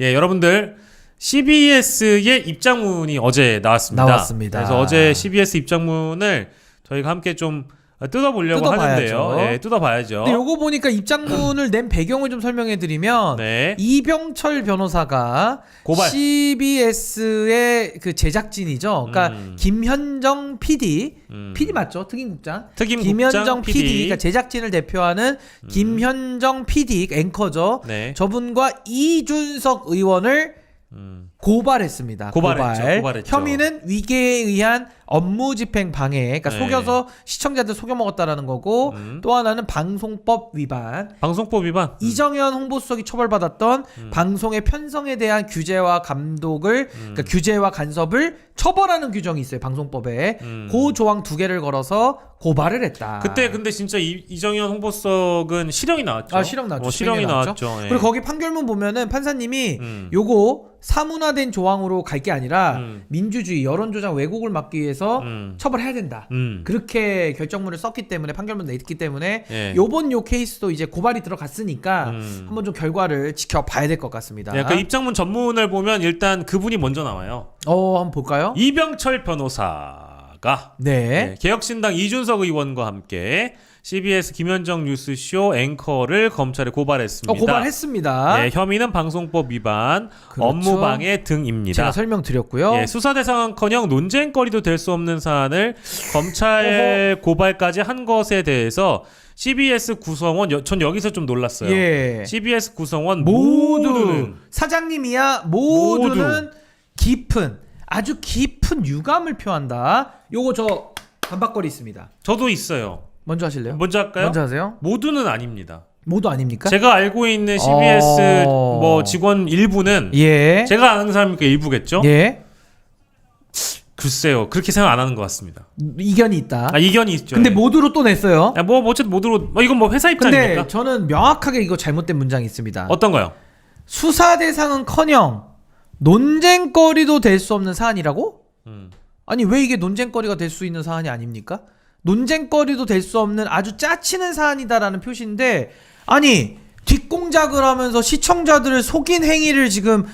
예, 여러분들 CBS의 입장문이 어제 나왔습니다. 그래서 어제 CBS 입장문을 저희가 함께 좀 뜯어보려고 하는데요. 예, 뜯어봐야죠. 근데 요거 보니까 입장문을 낸 배경을 좀 설명해드리면 네. 이병철 변호사가 고발. CBS의 그 제작진이죠. 그러니까 김현정 PD, PD 맞죠? 특임국장. 김현정 PD, 그러니까 제작진을 대표하는 김현정 PD 앵커죠. 네. 저분과 이준석 의원을 고발했습니다. 고발했죠. 혐의는 위계에 의한 업무집행 방해, 그러니까 네. 속여서 시청자들 속여먹었다라는 거고, 또 하나는 방송법 위반. 방송법 위반. 이정현 홍보수석이 처벌받았던 방송의 편성에 대한 규제와 감독을, 그러니까 규제와 간섭을 처벌하는 규정이 있어요, 방송법에. 그 조항 2개를 걸어서 고발을 했다. 그때 근데 진짜 이정현 홍보석은 실형이 나왔죠. 아, 실형 나왔죠. 실형이 나왔죠. 예. 그리고 거기 판결문 보면은 판사님이 요거 사문화된 조항으로 갈 게 아니라 민주주의, 여론조작 왜곡을 막기 위해서 처벌해야 된다. 그렇게 결정문을 썼기 때문에, 판결문 냈기 때문에 예. 요번 요 케이스도 이제 고발이 들어갔으니까 한번 좀 결과를 지켜봐야 될 것 같습니다. 예, 그 입장문 전문을 보면 일단 그분이 먼저 나와요. 한번 볼까요? 이병철 변호사가 네. 개혁신당 이준석 의원과 함께 CBS 김현정 뉴스쇼 앵커를 검찰에 고발했습니다. 고발했습니다. 예, 혐의는 방송법 위반, 그렇죠. 업무방해 등입니다. 제가 설명드렸고요. 예, 수사 대상은커녕 논쟁거리도 될 수 없는 사안을 검찰 고발까지 한 것에 대해서 CBS 구성원, 전 여기서 좀 놀랐어요. 예. CBS 구성원 모두 사장님이야 모두는 깊은, 아주 깊은 유감을 표한다. 요거 저 반박거리 있습니다. 저도 있어요. 먼저 하실래요? 먼저 할까요? 먼저 하세요. 모두는 아닙니다. 모두 아닙니까? 제가 알고 있는 CBS 뭐 직원 일부는 예. 제가 아는 사람이니까 일부겠죠? 예. 글쎄요. 그렇게 생각 안 하는 것 같습니다. 이견이 있다. 이견이 있죠. 근데 예. 모두로 또 냈어요. 뭐 어쨌든 모두로 이건 뭐 회사 입장입니까? 근데 저는 명확하게 이거 잘못된 문장이 있습니다. 어떤 거요? 수사 대상은커녕 논쟁거리도 될 수 없는 사안이라고? 아니 왜 이게 논쟁거리가 될 수 있는 사안이 아닙니까? 논쟁거리도 될 수 없는 아주 짜치는 사안이다라는 표시인데, 아니 뒷공작을 하면서 시청자들을 속인 행위를 지금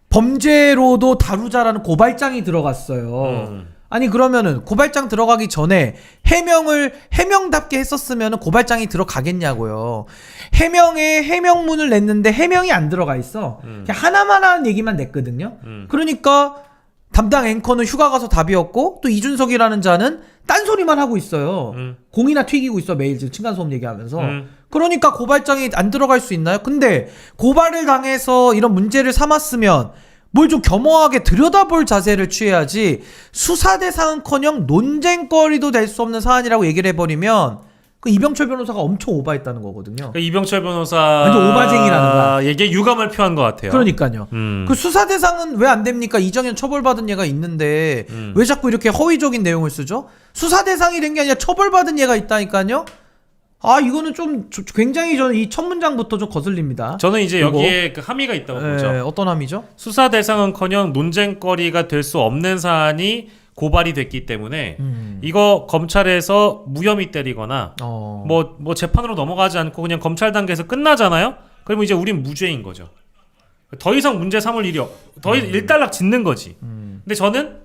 범죄로도 다루자라는 고발장이 들어갔어요. 아니 그러면은 고발장 들어가기 전에 해명답게 했었으면 고발장이 들어가겠냐고요. 해명에 해명문을 냈는데 해명이 안 들어가 있어. 그냥 하나만 하는 얘기만 냈거든요. 그러니까 담당 앵커는 휴가 가서 답이었고, 또 이준석이라는 자는 딴소리만 하고 있어요. 공이나 튀기고 있어, 매일 지금 층간소음 얘기하면서. 그러니까 고발장이 안 들어갈 수 있나요? 근데 고발을 당해서 이런 문제를 삼았으면 뭘 좀 겸허하게 들여다볼 자세를 취해야지, 수사 대상은커녕 논쟁거리도 될 수 없는 사안이라고 얘기를 해버리면 그 이병철 변호사가 엄청 오바했다는 거거든요. 이병철 변호사 완전 오바쟁이라는 거야. 에게 유감을 표한 것 같아요. 그러니까요. 그 수사 대상은 왜 안 됩니까? 이정현 처벌받은 얘가 있는데 왜 자꾸 이렇게 허위적인 내용을 쓰죠? 수사 대상이 된 게 아니라 처벌받은 얘가 있다니까요. 이거는 좀 굉장히 저는 이 첫 문장부터 좀 거슬립니다. 저는 이제 여기에 그 함의가 있다고 보죠. 어떤 함의죠? 수사 수사 대상은커녕 논쟁거리가 될 수 없는 사안이 고발이 됐기 때문에 이거 검찰에서 무혐의 때리거나 뭐 재판으로 넘어가지 않고 그냥 검찰 단계에서 끝나잖아요. 그러면 이제 우린 무죄인 거죠. 더 이상 문제 삼을 일이 더 일단락 짓는 거지. 근데 저는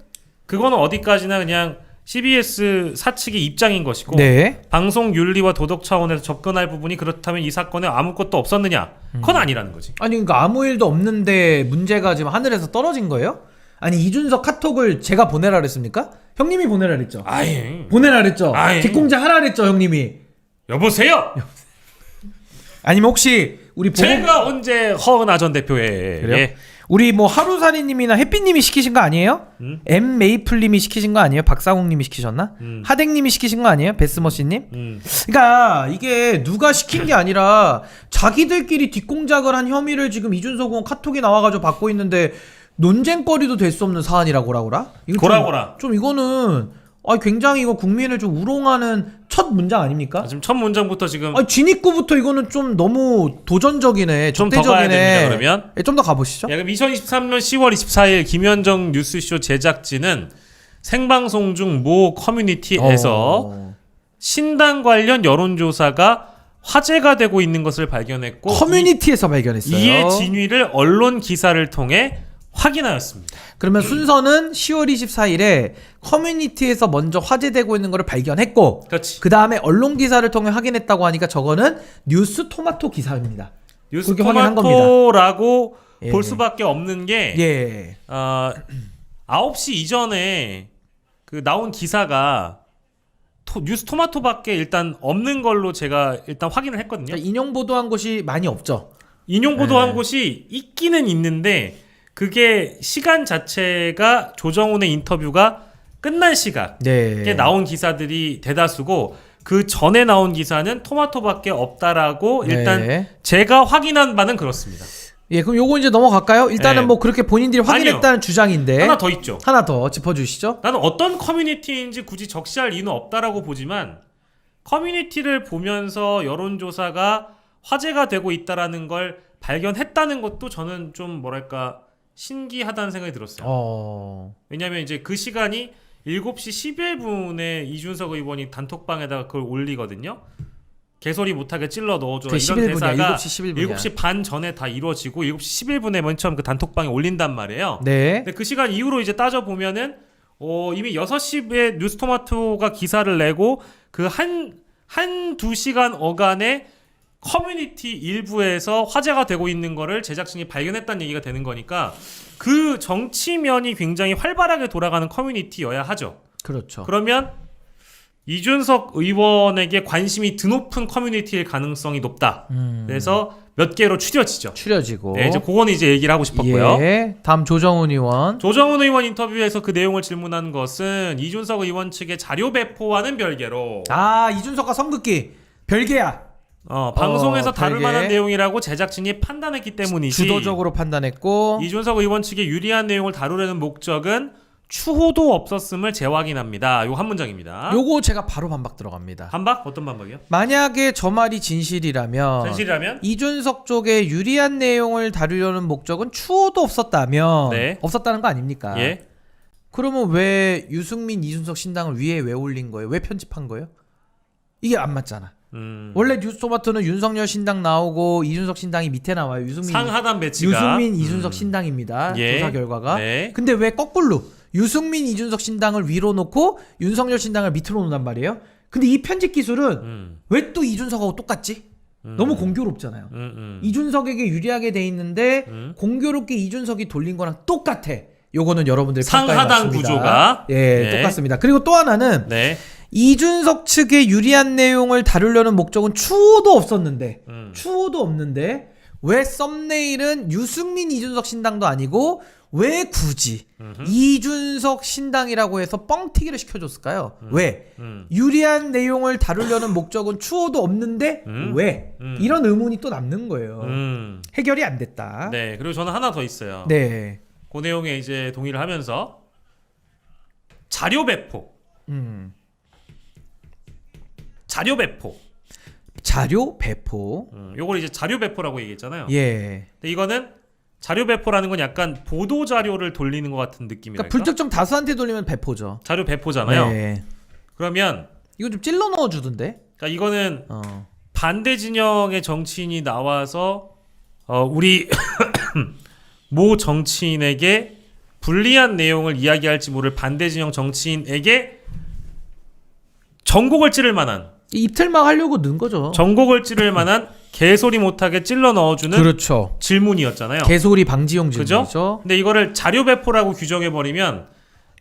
그거는 어디까지나 그냥 CBS 사측의 입장인 것이고, 네. 방송 윤리와 도덕 차원에서 접근할 부분이 그렇다면 이 사건에 아무것도 없었느냐? 그건 아니라는 거지. 아니 그러니까 아무 일도 없는데 문제가 지금 하늘에서 떨어진 거예요? 아니 이준석 카톡을 제가 보내라 그랬습니까? 형님이 보내라 그랬죠. 보내라 그랬죠. 뒷공작 하라 그랬죠, 형님이. 여보세요. 아니면 혹시 우리 제가 언제 허은하 전 대표에 그래요? 우리 뭐 하루살이님이나 햇빛님이 시키신 거 아니에요? M 메이플님이 시키신 거 아니에요? 박상욱님이 시키셨나? 하댕님이 시키신 거 아니에요? 베스머시님? 그러니까 이게 누가 시킨 게 아니라 자기들끼리 뒷공작을 한 혐의를 지금 이준석 의원 카톡이 나와가지고 받고 있는데, 논쟁거리도 될 수 없는 사안이라 고라고라? 고라고라. 좀 이거는 굉장히 이거 국민을 좀 우롱하는 첫 문장 아닙니까? 지금 첫 문장부터 지금 진입구부터 이거는 좀 너무 도전적이네, 좀 더 가야 됩니다. 그러면 좀 더 가보시죠. 그럼 2023년 10월 24일 김현정 뉴스쇼 제작진은 생방송 중 모 커뮤니티에서 신당 관련 여론조사가 화제가 되고 있는 것을 발견했고 커뮤니티에서 발견했어요. 이의 진위를 언론 기사를 통해 확인하였습니다. 그러면 순서는 10월 24일에 커뮤니티에서 먼저 화제되고 있는 것을 발견했고 그렇지. 그 다음에 언론 기사를 통해 확인했다고 하니까 저거는 뉴스 토마토 기사입니다. 뉴스 그렇게 확인한 겁니다. 토마토라고 예. 볼 수밖에 없는 게 예. 9시 이전에 그 나온 기사가 뉴스 토마토밖에 일단 없는 걸로 제가 일단 확인을 했거든요. 그러니까 인용 보도한 곳이 많이 없죠. 인용 보도한 네. 곳이 있기는 있는데 그게 시간 자체가 조정훈의 인터뷰가 끝난 시각에 네. 나온 기사들이 대다수고 그 전에 나온 기사는 토마토밖에 없다라고 일단 네. 제가 확인한 바는 그렇습니다. 예, 그럼 요거 이제 넘어갈까요? 일단은 네. 뭐 그렇게 본인들이 확인했다는 주장인데 하나 더 있죠. 하나 더 짚어주시죠. 나는 어떤 커뮤니티인지 굳이 적시할 이유는 없다라고 보지만 커뮤니티를 보면서 여론조사가 화제가 되고 있다라는 걸 발견했다는 것도 저는 좀 뭐랄까 신기하다는 생각이 들었어요. 왜냐하면 이제 그 시간이 7시 11분에 이준석 의원이 단톡방에다가 그걸 올리거든요. 개소리 못하게 찔러 넣어줘라. 그 이런 11분이야. 대사가 7시 11분이야. 7시 반 전에 다 이루어지고 7시 11분에 맨 처음 그 단톡방에 올린단 말이에요. 네. 근데 그 시간 이후로 이제 따져보면은 이미 6시에 뉴스토마토가 기사를 내고 그 한두 시간 어간에 커뮤니티 일부에서 화제가 되고 있는 거를 제작진이 발견했다는 얘기가 되는 거니까 그 정치면이 굉장히 활발하게 돌아가는 커뮤니티여야 하죠. 그렇죠. 그러면 이준석 의원에게 관심이 드높은 커뮤니티일 가능성이 높다. 그래서 몇 개로 추려지죠. 추려지고. 네, 이제 그거는 이제 얘기를 하고 싶었고요. 예. 다음 조정훈 의원. 조정훈 의원 인터뷰에서 그 내용을 질문한 것은 이준석 의원 측의 자료 배포와는 별개로 이준석과 선긋기 별개야. 방송에서 다룰 별개. 만한 내용이라고 제작진이 판단했기 때문이지. 주도적으로 판단했고. 이준석 의원 측의 유리한 내용을 다루려는 목적은 추호도 없었음을 재확인합니다. 요 한 문장입니다. 요거 제가 바로 반박 들어갑니다. 반박? 어떤 반박이요? 만약에 저 말이 진실이라면 진실이라면? 이준석 쪽에 유리한 내용을 다루려는 목적은 추호도 없었다면 네. 없었다는 거 아닙니까? 예. 그러면 왜 유승민, 이준석 신당을 위에 왜 올린 거예요? 왜 편집한 거예요? 이게 안 맞잖아. 원래 뉴스토마토는 윤석열 신당 나오고 이준석 신당이 밑에 나와요. 상하단 배치가 유승민, 이준석 신당입니다. 예. 조사 결과가. 네. 근데 왜 거꾸로 유승민, 이준석 신당을 위로 놓고 윤석열 신당을 밑으로 놓는단 말이에요? 근데 이 편집 기술은 왜 또 이준석하고 똑같지? 너무 공교롭잖아요. 이준석에게 유리하게 돼 있는데 공교롭게 이준석이 돌린 거랑 똑같아. 요거는 여러분들 상하단 구조가 네. 똑같습니다. 그리고 또 하나는 네. 이준석 측의 유리한 내용을 다루려는 목적은 추호도 없었는데 추호도 없는데 왜 썸네일은 유승민, 이준석 신당도 아니고 왜 굳이 이준석 신당이라고 해서 뻥튀기를 시켜줬을까요? 왜? 유리한 내용을 다루려는 목적은 추호도 없는데 왜? 이런 의문이 또 남는 거예요. 해결이 안 됐다. 네. 그리고 저는 하나 더 있어요. 네. 그 내용에 이제 동의를 하면서 자료 배포. 자료 배포. 자료 배포. 요걸 이제 자료 배포라고 얘기했잖아요. 예. 근데 이거는 자료 배포라는 건 약간 보도 자료를 돌리는 것 같은 느낌이랄까? 그러니까 불특정 다수한테 돌리면 배포죠. 자료 배포잖아요. 네. 그러면 이거 좀 찔러 넣어 주던데. 그러니까 이거는 반대 진영의 정치인이 나와서 우리 모 정치인에게 불리한 내용을 이야기할지 모를 반대 진영 정치인에게 전곡을 찌를 만한 입틀막 하려고 넣은 거죠. 전곡을 찌를 만한 개소리 못하게 찔러 넣어주는 그렇죠. 질문이었잖아요. 개소리 방지용 그죠? 질문이죠. 근데 이거를 자료 배포라고 규정해버리면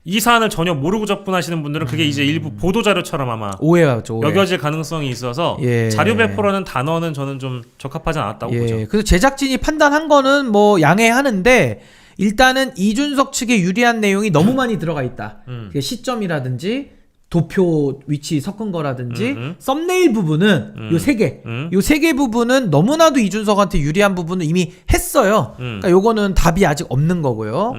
이 사안을 전혀 모르고 접근하시는 분들은 그게 이제 일부 보도 자료처럼 아마 오해하죠. 오해. 여겨질 가능성이 있어서 예. 자료 배포라는 단어는 저는 좀 적합하지 않았다고 보죠. 그래서 제작진이 판단한 거는 뭐 양해하는데 일단은 이준석 측의 유리한 내용이 너무 많이 들어가 있다. 그게 시점이라든지 도표 위치 섞은 거라든지 썸네일 부분은 요 세 개. 요 세 개 부분은 너무나도 이준석한테 유리한 부분은 이미 했어요. 그러니까 요거는 답이 아직 없는 거고요.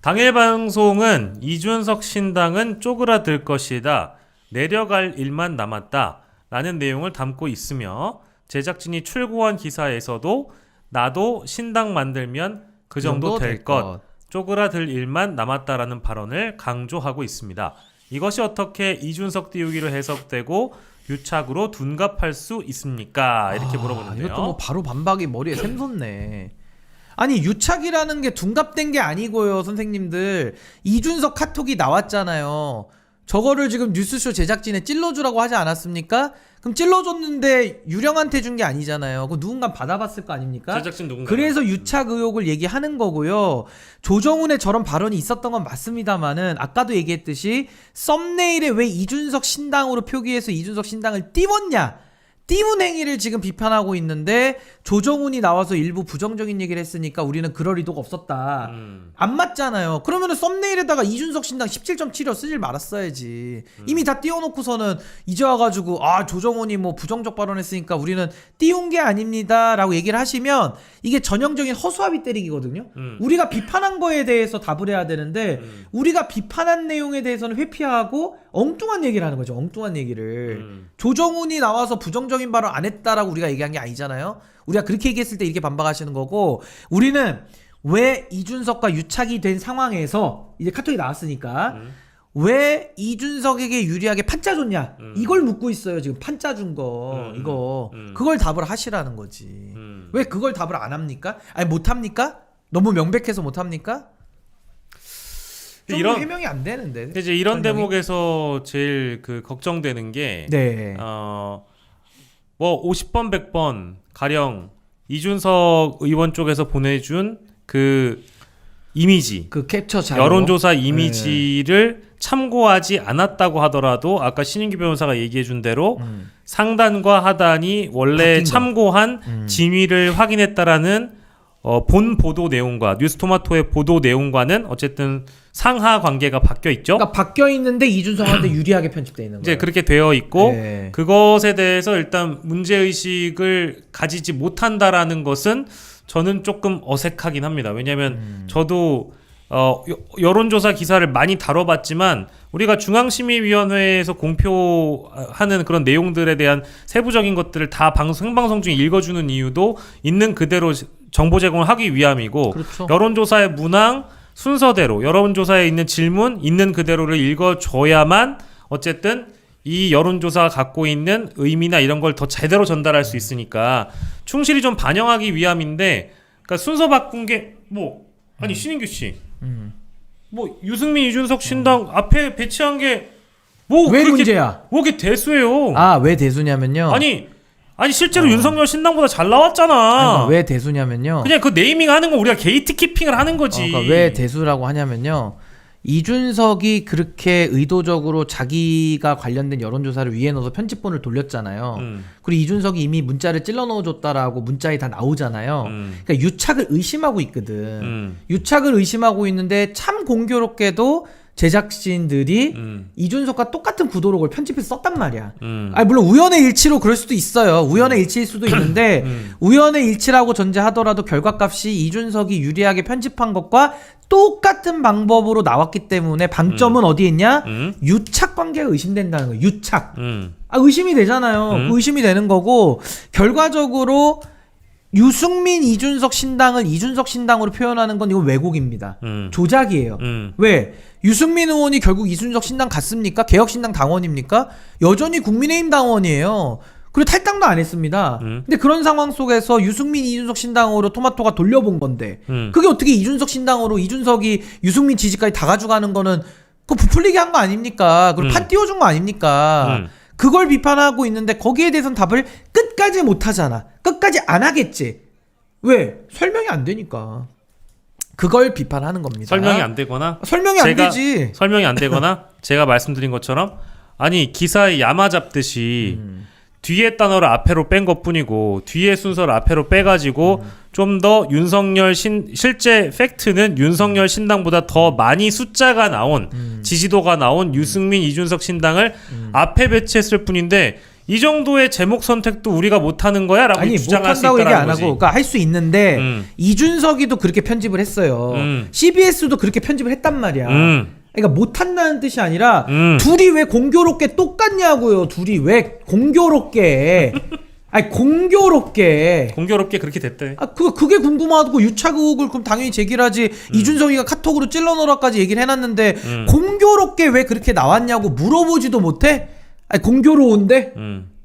당일 방송은 이준석 신당은 쪼그라들 것이다. 내려갈 일만 남았다. 라는 내용을 담고 있으며 제작진이 출고한 기사에서도 나도 신당 만들면 그 정도 될 것. 쪼그라들 일만 남았다라는 발언을 강조하고 있습니다. 이것이 어떻게 이준석 띄우기로 해석되고 유착으로 둔갑할 수 있습니까? 이렇게 물어보는데요. 이것도 뭐 바로 반박이 머리에 샘솟네. 아니 유착이라는 게 둔갑된 게 아니고요, 선생님들. 이준석 카톡이 나왔잖아요. 저거를 지금 뉴스쇼 제작진에 찔러주라고 하지 않았습니까? 그럼 찔러줬는데 유령한테 준 게 아니잖아요. 그 누군가 받아봤을 거 아닙니까? 제작진 누군가. 그래서 유착 의혹을 얘기하는 거고요. 조정훈의 저런 발언이 있었던 건 맞습니다만은 아까도 얘기했듯이 썸네일에 왜 이준석 신당으로 표기해서 이준석 신당을 띄웠냐? 띄운 행위를 지금 비판하고 있는데 조정훈이 나와서 일부 부정적인 얘기를 했으니까 우리는 그럴 의도가 없었다. 안 맞잖아요. 그러면은 썸네일에다가 이준석 신당 17.75 쓰질 말았어야지. 이미 다 띄워놓고서는 이제 와가지고 조정훈이 뭐 부정적 발언했으니까 우리는 띄운 게 아닙니다 라고 얘기를 하시면 이게 전형적인 허수아비 때리기거든요. 우리가 비판한 거에 대해서 답을 해야 되는데 우리가 비판한 내용에 대해서는 회피하고 엉뚱한 얘기를 하는 거죠. 엉뚱한 얘기를. 조정훈이 나와서 부정적인 발언 안 했다라고 우리가 얘기한 게 아니잖아요. 우리가 그렇게 얘기했을 때 이렇게 반박하시는 거고, 우리는 왜 이준석과 유착이 된 상황에서 이제 카톡이 나왔으니까 왜 이준석에게 유리하게 판짜 줬냐 이걸 묻고 있어요. 지금 판짜 준 거 이거 그걸 답을 하시라는 거지. 왜 그걸 답을 안 합니까? 아니 못 합니까? 너무 명백해서 못 합니까? 좀 이런 해명이 안 되는데. 이제 이런 설명이? 대목에서 제일 그 걱정되는 게 네. 뭐 50번 100번 가령 이준석 의원 쪽에서 보내준 그 이미지, 그 캡처 자료, 여론조사 이미지를 참고하지 않았다고 하더라도 아까 신인규 변호사가 얘기해준 대로 상단과 하단이 원래 참고한 진위를 확인했다라는 본 보도 내용과 뉴스토마토의 보도 내용과는 어쨌든 상하 관계가 바뀌어 있죠. 그러니까 바뀌어 있는데 이준석한테 유리하게 편집돼 있는 거예요. 이제 그렇게 되어 있고 네. 그것에 대해서 일단 문제 의식을 가지지 못한다라는 것은 저는 조금 어색하긴 합니다. 왜냐하면 저도 여론조사 기사를 많이 다뤄봤지만 우리가 중앙심의위원회에서 공표하는 그런 내용들에 대한 세부적인 것들을 다 생방송 중에 읽어주는 이유도 있는 그대로 정보 제공을 하기 위함이고, 그렇죠. 여론조사의 문항 순서대로 여론조사에 있는 질문 있는 그대로를 읽어줘야만 어쨌든 이 여론조사가 갖고 있는 의미나 이런 걸 더 제대로 전달할 수 있으니까 충실히 좀 반영하기 위함인데, 그러니까 순서 바꾼 게 뭐 아니 신인규 씨, 뭐 유승민 이준석 신당 앞에 배치한 게 뭐 왜 문제야? 뭐 그게 대수예요. 왜 대수냐면요. 아니 실제로 윤석열 신당보다 잘 나왔잖아. 그러니까 왜 대수냐면요. 그냥 그 네이밍 하는 건 우리가 게이트키핑을 하는 거지. 그러니까 왜 대수라고 하냐면요. 이준석이 그렇게 의도적으로 자기가 관련된 여론조사를 위에 넣어서 편집본을 돌렸잖아요. 그리고 이준석이 이미 문자를 찔러 넣어줬다라고 문자에 다 나오잖아요. 그러니까 유착을 의심하고 있거든. 유착을 의심하고 있는데 참 공교롭게도 제작진들이 이준석과 똑같은 구도로 그걸 편집해서 썼단 말이야. 물론 우연의 일치로 그럴 수도 있어요. 우연의 일치일 수도 있는데 우연의 일치라고 전제하더라도 결과값이 이준석이 유리하게 편집한 것과 똑같은 방법으로 나왔기 때문에 방점은 어디에 있냐? 유착 관계가 의심된다는 거예요. 유착. 의심이 되잖아요. 그 의심이 되는 거고, 결과적으로 유승민 이준석 신당을 이준석 신당으로 표현하는 건 이건 왜곡입니다. 조작이에요. 왜? 유승민 의원이 결국 이준석 신당 갔습니까? 개혁신당 당원입니까? 여전히 국민의힘 당원이에요. 그리고 탈당도 안 했습니다. 근데 그런 상황 속에서 유승민 이준석 신당으로 토마토가 돌려본 건데 그게 어떻게 이준석 신당으로 이준석이 유승민 지지까지 다 가져가는 거는 그 부풀리게 한 거 아닙니까? 그리고 판 띄워준 거 아닙니까? 그걸 비판하고 있는데 거기에 대해서는 답을 끝까지 못 하잖아. 끝까지 안 하겠지. 왜? 설명이 안 되니까. 그걸 비판하는 겁니다. 설명이 안 되거나 설명이 안 되지. 설명이 안 되거나 제가 말씀드린 것처럼 아니 기사에 야마 잡듯이 뒤에 단어를 앞에로 뺀 것뿐이고 뒤에 순서를 앞에로 빼가지고 좀 더 윤석열 실제 팩트는 윤석열 신당보다 더 많이 숫자가 나온 지지도가 나온 유승민 이준석 신당을 앞에 배치했을 뿐인데 이 정도의 제목 선택도 우리가 못하는 거야? 라고 주장할 수 있다는 거지. 얘기 안 하고, 그러니까 할 수 있는데 이준석이도 그렇게 편집을 했어요. CBS도 그렇게 편집을 했단 말이야. 그러니까 못한다는 뜻이 아니라 둘이 왜 공교롭게 똑같냐고요. 둘이 왜 공교롭게 공교롭게 그렇게 됐대. 그게 궁금하고 유착 의혹을 그럼 당연히 제기하지. 이준석이가 카톡으로 찔러넣으라까지 얘기를 해놨는데 공교롭게 왜 그렇게 나왔냐고 물어보지도 못해? 아니 공교로운데?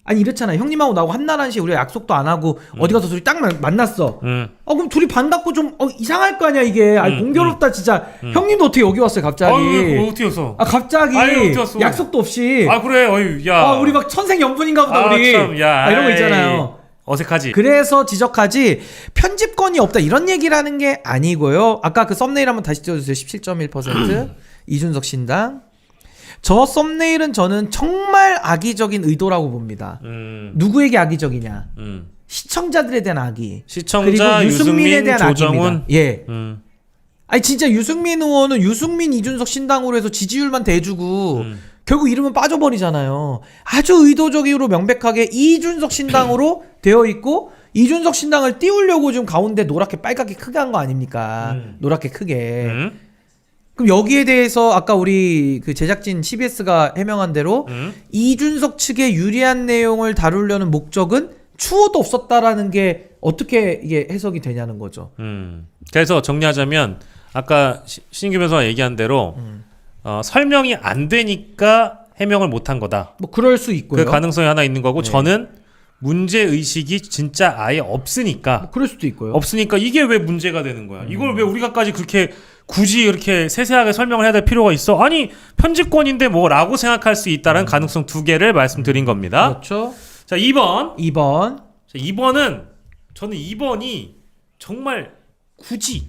아니 이렇잖아. 형님하고 나하고 한나란 씨 우리가 약속도 안 하고 어디 가서 둘이 딱 만났어. 그럼 둘이 반갑고 좀 이상할 거 아니야 이게. 아니 공교롭다 진짜. 형님도 어떻게 여기 왔어요 갑자기? 어떻게 왔어? 갑자기 어떻게 왔어? 약속도 없이. 그래. 어휴, 야. 우리 막 천생연분인가 보다 우리. 참, 야, 이런 거 있잖아요. 어색하지. 그래서 지적하지 편집권이 없다 이런 얘기를 하는 게 아니고요. 아까 그 썸네일 한번 다시 띄워주세요. 17.1% 이준석 신당. 저 썸네일은 저는 정말 악의적인 의도라고 봅니다. 누구에게 악의적이냐? 시청자들에 대한 악의. 시청자, 그리고 유승민에 유승민, 대한 조정훈. 악의입니다. 예. 아니 진짜 유승민 의원은 유승민 이준석 신당으로 해서 지지율만 대주고 결국 이름은 빠져버리잖아요. 아주 의도적으로 명백하게 이준석 신당으로 되어 있고 이준석 신당을 띄우려고 지금 가운데 노랗게 빨갛게 크게 한 거 아닙니까? 노랗게 크게. 그럼 여기에 대해서 아까 우리 그 제작진 CBS가 해명한 대로 이준석 측에 유리한 내용을 다루려는 목적은 추호도 없었다라는 게 어떻게 이게 해석이 되냐는 거죠. 그래서 정리하자면 아까 신규 변호사가 얘기한 대로 설명이 안 되니까 해명을 못한 거다. 뭐 그럴 수 있고요. 그 가능성이 하나 있는 거고 네. 저는 문제 의식이 진짜 아예 없으니까 뭐 그럴 수도 있고요. 없으니까 이게 왜 문제가 되는 거야? 이걸 왜 우리가까지 그렇게 굳이 이렇게 세세하게 설명을 해야 될 필요가 있어? 아니 편집권인데 뭐라고 생각할 수 있다는 가능성 두 개를 말씀드린 겁니다. 그렇죠. 자 2번. 2번. 자, 2번은 저는 2번이 정말 굳이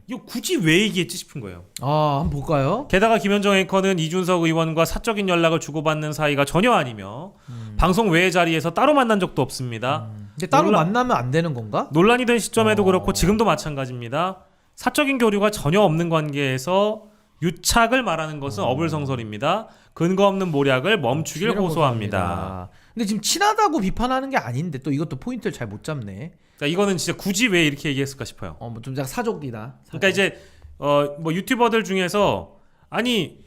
이거 굳이 왜 얘기했지 싶은 거예요. 한번 볼까요? 게다가 김현정 앵커는 이준석 의원과 사적인 연락을 주고받는 사이가 전혀 아니며 방송 외의 자리에서 따로 만난 적도 없습니다. 근데 따로 만나면 안 되는 건가? 논란이 된 시점에도 그렇고 지금도 마찬가지입니다. 사적인 교류가 전혀 없는 관계에서 유착을 말하는 것은 어불성설입니다. 근거 없는 모략을 멈추길 호소합니다. 근데 지금 친하다고 비판하는 게 아닌데 또 이것도 포인트를 잘 못 잡네. 그러니까 이거는 진짜 굳이 왜 이렇게 얘기했을까 싶어요. 뭐 좀 약간 사족이다. 그러니까 이제 뭐 유튜버들 중에서 아니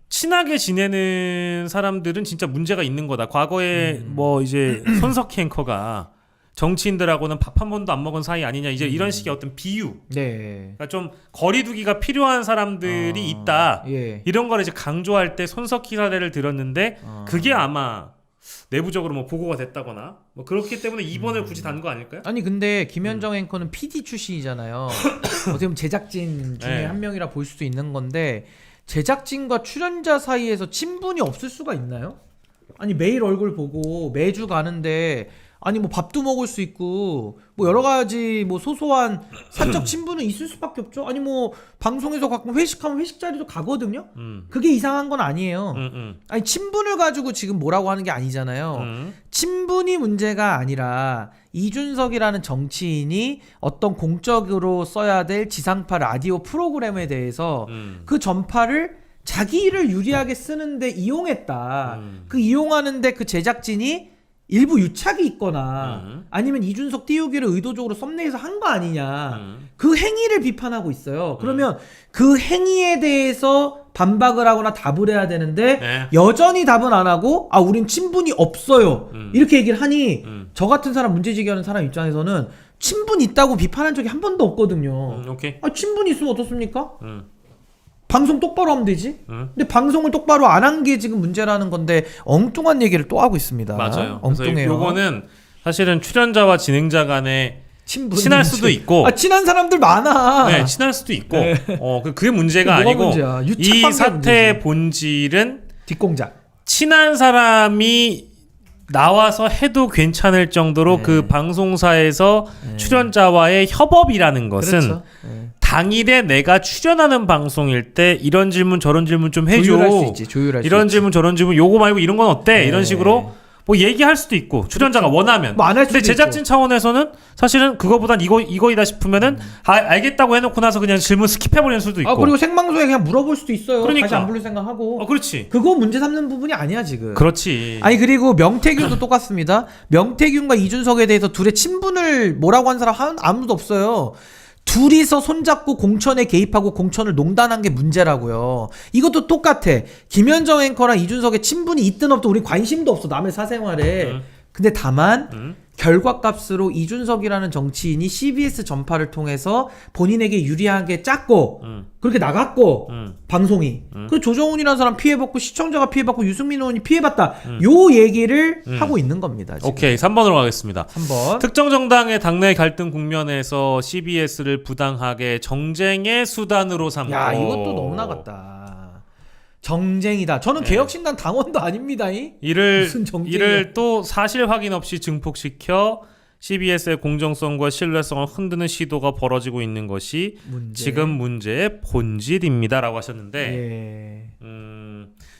친하게 지내는 사람들은 진짜 문제가 있는 거다. 과거에 뭐 이제 손석희 앵커가 정치인들하고는 밥 한 번도 안 먹은 사이 아니냐 이제 이런 식의 어떤 비유. 네. 그러니까 좀 거리두기가 필요한 사람들이 있다. 예. 이런 걸 이제 강조할 때 손석희 사례를 들었는데 그게 아마 내부적으로 뭐 보고가 됐다거나 뭐 그렇기 때문에 2번을 굳이 단 거 아닐까요? 아니 근데 김현정 앵커는 PD 출신이잖아요. 어떻게 보면 제작진 중에 네. 한 명이라 볼 수도 있는 건데 제작진과 출연자 사이에서 친분이 없을 수가 있나요? 아니 매일 얼굴 보고 매주 가는데 아니 뭐 밥도 먹을 수 있고 뭐 여러 가지 뭐 소소한 사적 친분은 있을 수밖에 없죠. 아니 뭐 방송에서 가끔 회식하면 회식 자리도 가거든요. 그게 이상한 건 아니에요. 아니 친분을 가지고 지금 뭐라고 하는 게 아니잖아요. 친분이 문제가 아니라 이준석이라는 정치인이 어떤 공적으로 써야 될 지상파 라디오 프로그램에 대해서 그 전파를 자기 일을 유리하게 쓰는데 이용했다. 그 이용하는데 그 제작진이 일부 유착이 있거나 아니면 이준석 띄우기를 의도적으로 썸네일에서 한 거 아니냐. 그 행위를 비판하고 있어요. 그러면 그 행위에 대해서 반박을 하거나 답을 해야 되는데 네. 여전히 답은 안 하고 우린 친분이 없어요. 이렇게 얘기를 하니 저 같은 사람 문제제기하는 사람 입장에서는 친분 있다고 비판한 적이 한 번도 없거든요. 오케이. 친분 있으면 어떻습니까? 방송 똑바로 하면 되지. 근데 방송을 똑바로 안 한 게 지금 문제라는 건데 엉뚱한 얘기를 또 하고 있습니다. 맞아요. 엉뚱해요. 그래서 요거는 사실은 출연자와 진행자 간에 친할 문제. 수도 있고 친한 사람들 많아. 네, 친할 수도 있고 네. 그게 문제가 뭐가 아니고 문제야? 유착 이 관계가 사태의 문제지. 본질은 뒷공작. 친한 사람이 나와서 해도 괜찮을 정도로 네. 그 방송사에서 출연자와의 협업이라는 것은 그렇죠. 네. 당일에 내가 출연하는 방송일 때 이런 질문 저런 질문 좀 해줘. 조율할 수 있지. 조율할 이런 수 있지. 질문 저런 질문 요거 말고 이런 건 어때? 네. 이런 식으로 뭐 얘기할 수도 있고 출연자가 원하면. 뭐안 할 근데 수도 제작진 있고. 차원에서는 사실은 그거보단 이거이다 싶으면은 알겠다고 해놓고 나서 그냥 질문 스킵해버리는 수도 있고. 그리고 생방송에 그냥 물어볼 수도 있어요. 그러니까. 다시 안 부를 생각하고. 그렇지. 그거 문제 삼는 부분이 아니야 지금. 그렇지. 아니 그리고 명태균도 똑같습니다. 명태균과 이준석에 대해서 둘의 친분을 뭐라고 한 사람 아무도 없어요. 둘이서 손잡고 공천에 개입하고 공천을 농단한 게 문제라고요. 이것도 똑같아. 김현정 앵커랑 이준석의 친분이 있든 없든 우리 관심도 없어. 남의 사생활에. 근데 다만 결과값으로 이준석이라는 정치인이 CBS 전파를 통해서 본인에게 유리하게 짰고 그렇게 나갔고 방송이 그 조정훈이라는 사람 피해받고 시청자가 피해받고 유승민 의원이 피해봤다 요 얘기를 하고 있는 겁니다. 지금. 오케이 3번으로 가겠습니다. 3번 특정 정당의 당내 갈등 국면에서 CBS를 부당하게 정쟁의 수단으로 삼고. 야 이것도 너무 나갔다. 정쟁이다. 저는 개혁신당 당원도 아닙니다. 이를 또 사실 확인 없이 증폭시켜 CBS의 공정성과 신뢰성을 흔드는 시도가 벌어지고 있는 것이 지금 문제의 본질입니다라고 하셨는데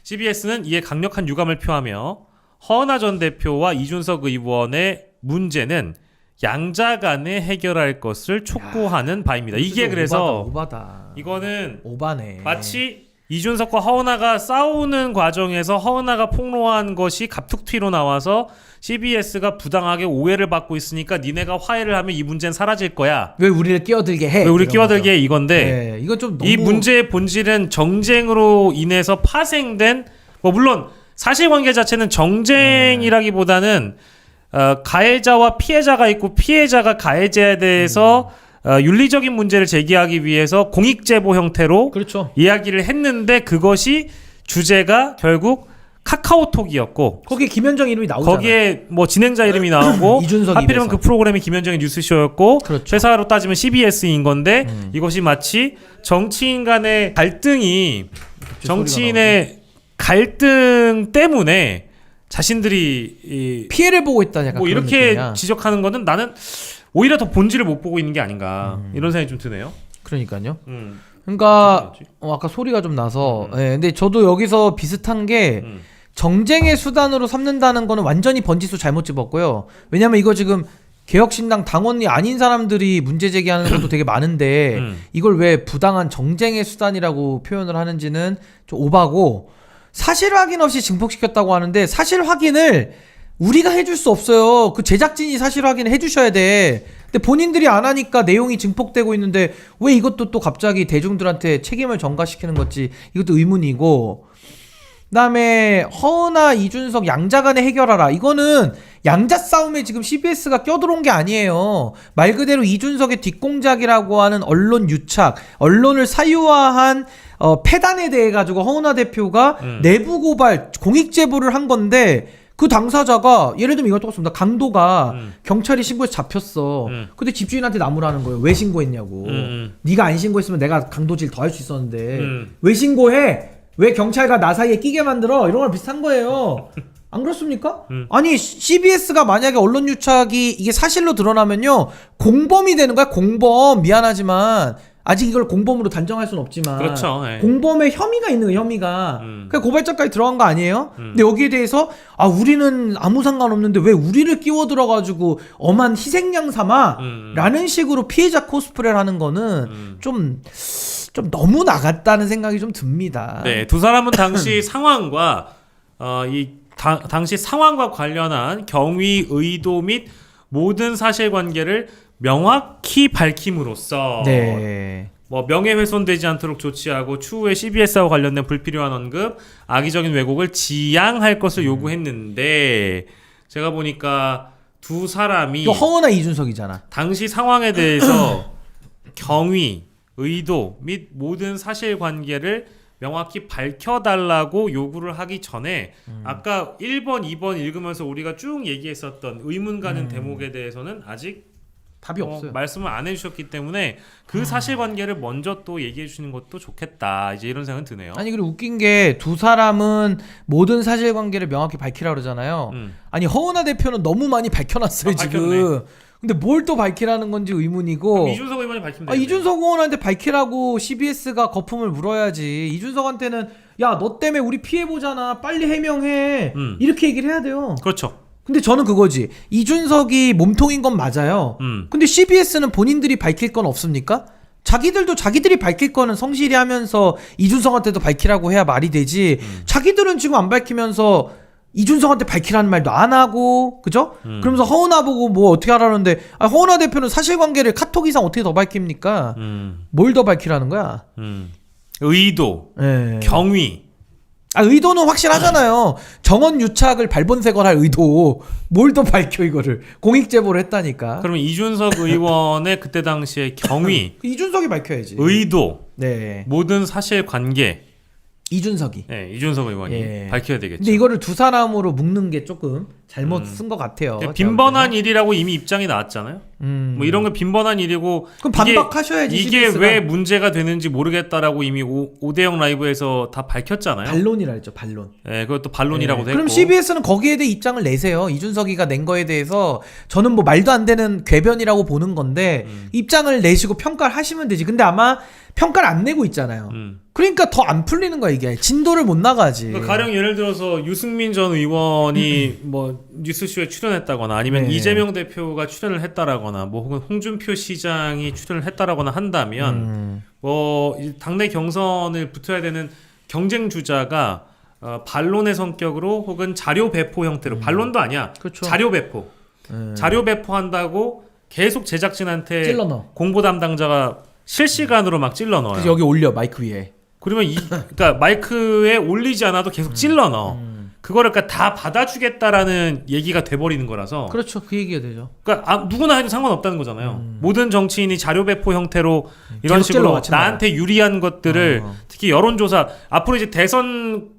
CBS는 이에 강력한 유감을 표하며 허은하 전 대표와 이준석 의원의 문제는 양자 간에 해결할 것을 촉구하는 바입니다. 이게 그래서 오바다. 이거는 오바네. 마치 이준석과 허은하가 싸우는 과정에서 허은하가 폭로한 것이 갑툭튀로 나와서 CBS가 부당하게 오해를 받고 있으니까 니네가 화해를 하면 이 문제는 사라질 거야. 왜 우리를 끼어들게 해? 왜 우리 끼어들게 해 이건데 네, 이건 좀 너무... 이 문제의 본질은 정쟁으로 인해서 파생된 뭐 물론 사실관계 자체는 정쟁이라기보다는 가해자와 피해자가 있고 피해자가 가해자에 대해서 윤리적인 문제를 제기하기 위해서 공익제보 형태로 그렇죠. 이야기를 했는데 그것이 주제가 결국 카카오톡이었고 거기에 김현정 이름이 나오잖아요. 거기에 뭐 진행자 이름이 나오고 하필이면 그 프로그램이 김현정의 뉴스쇼였고 그렇죠. 회사로 따지면 CBS인 건데 이것이 마치 정치인 간의 갈등이 정치인의 갈등 때문에 자신들이 피해를 보고 있다 약간 뭐 그런 이렇게 느낌이야. 지적하는 거는 나는 오히려 더 본질을 못 보고 있는 게 아닌가 이런 생각이 좀 드네요. 그러니까요. 그러니까 아까 소리가 좀 나서 근데 저도 여기서 비슷한 게 정쟁의 수단으로 삼는다는 거는 완전히 번지수 잘못 집었고요. 왜냐면 이거 지금 개혁신당 당원이 아닌 사람들이 문제 제기하는 것도 되게 많은데 이걸 왜 부당한 정쟁의 수단이라고 표현을 하는지는 좀 오바고 사실 확인 없이 증폭시켰다고 하는데 사실 확인을 우리가 해줄 수 없어요. 그 제작진이 사실 확인을 해주셔야 돼. 근데 본인들이 안 하니까 내용이 증폭되고 있는데 왜 이것도 또 갑자기 대중들한테 책임을 전가시키는 건지 이것도 의문이고 그다음에 허은하 이준석 양자 간에 해결하라. 이거는 양자 싸움에 지금 CBS가 껴들어온 게 아니에요. 말 그대로 이준석의 뒷공작이라고 하는 언론 유착, 언론을 사유화한 패단에 대해 가지고 허은하 대표가 내부 고발, 공익 제보를 한 건데 그 당사자가 예를 들면 이거 똑같습니다. 강도가 경찰이 신고해서 잡혔어. 근데 집주인한테 나무라는 거예요. 왜 신고했냐고. 네가 안 신고했으면 내가 강도질 더 할 수 있었는데 왜 신고해? 왜 경찰과 나 사이에 끼게 만들어? 이런 거랑 비슷한 거예요. 안 그렇습니까? 아니 CBS가 만약에 언론 유착이 이게 사실로 드러나면요 공범이 되는 거야. 공범. 미안하지만 아직 이걸 공범으로 단정할 수는 없지만 그렇죠. 공범의 혐의가 있는 거예요. 혐의가 그러니까 고발장까지 들어간 거 아니에요? 근데 여기에 대해서 우리는 아무 상관없는데 왜 우리를 끼워 들어가지고 엄한 희생양 삼아? 라는 식으로 피해자 코스프레를 하는 거는 좀 너무 나갔다는 생각이 좀 듭니다. 네, 두 사람은 당시 상황과 당시 상황과 관련한 경위, 의도 및 모든 사실관계를 명확히 밝힘으로써 뭐 명예훼손되지 않도록 조치하고 추후에 CBS와 관련된 불필요한 언급, 악의적인 왜곡을 지양할 것을 요구했는데 제가 보니까 두 사람이 또 허은하 이준석이잖아. 당시 상황에 대해서 경위, 의도 및 모든 사실관계를 명확히 밝혀달라고 요구를 하기 전에 아까 1번, 2번 읽으면서 우리가 쭉 얘기했었던 의문 가는 대목에 대해서는 아직 답이 없어요. 말씀을 안 해주셨기 때문에 그 사실관계를 먼저 또 얘기해 주시는 것도 좋겠다. 이제 이런 생각은 드네요. 아니 그리고 웃긴 게 두 사람은 모든 사실관계를 명확히 밝히라 그러잖아요. 아니 허은하 대표는 너무 많이 밝혀놨어요 지금. 근데 뭘 또 밝히라는 건지 의문이고. 이준석 의원이 밝히면 되는데. 이준석 의원한테 밝히라고 CBS가 거품을 물어야지. 이준석한테는 야 너 때문에 우리 피해보잖아. 빨리 해명해. 이렇게 얘기를 해야 돼요. 그렇죠. 근데 저는 그거지. 이준석이 몸통인 건 맞아요. 근데 CBS는 본인들이 밝힐 건 없습니까? 자기들도 자기들이 밝힐 거는 성실히 하면서 이준석한테도 밝히라고 해야 말이 되지. 자기들은 지금 안 밝히면서 이준석한테 밝히라는 말도 안 하고, 그죠? 그러면서 허은하 보고 뭐 어떻게 하라는데, 허은하 대표는 사실관계를 카톡 이상 어떻게 더 밝힙니까? 뭘 더 밝히라는 거야? 의도, 경위, 의도는 확실하잖아요. 정원 유착을 발본색을 할 의도 뭘 더 밝혀 이거를 공익 제보를 했다니까. 그러면 이준석 의원의 그때 당시에 경위, 이준석이 밝혀야지. 의도, 네. 모든 사실관계 이준석이. 네, 이준석 의원이 밝혀야 되겠죠. 근데 이거를 두 사람으로 묶는 게 조금 잘못 쓴 것 같아요. 빈번한 일이라고 이미 입장이 나왔잖아요. 뭐 이런 게 빈번한 일이고 그럼 반박하셔야지. 이게 CBS가. 왜 문제가 되는지 모르겠다라고 이미 오대영 라이브에서 다 밝혔잖아요. 반론이라 했죠. 반론. 네, 그것도 반론이라고도 했고. 그럼 CBS는 거기에 대해 입장을 내세요. 이준석이가 낸 거에 대해서 저는 뭐 말도 안 되는 궤변이라고 보는 건데 입장을 내시고 평가를 하시면 되지. 근데 아마 평가를 안 내고 있잖아요. 그러니까 더 안 풀리는 거야 이게. 진도를 못 나가지. 그러니까 가령 예를 들어서 유승민 전 의원이 뭐 뉴스쇼에 출연했다거나 아니면 네. 이재명 대표가 출연을 했다라거나 뭐 혹은 홍준표 시장이 출연을 했다라거나 한다면 뭐 당내 경선을 붙어야 되는 경쟁 주자가 반론의 성격으로 혹은 자료 배포 형태로 반론도 아니야. 그렇죠. 자료 배포. 자료 배포한다고 계속 제작진한테 찔러 넣어. 공보 담당자가 실시간으로 막 찔러 넣어요. 그래서 여기 올려 마이크 위에. 그러면 그러니까 마이크에 올리지 않아도 계속 찔러 넣어. 그거를 그러니까 다 받아주겠다라는 얘기가 돼버리는 거라서. 그렇죠. 그 얘기가 되죠. 그러니까 누구나 해도 상관없다는 거잖아요. 모든 정치인이 자료 배포 형태로 이런 식으로 나한테 유리한 것들을 특히 여론조사 앞으로 이제 대선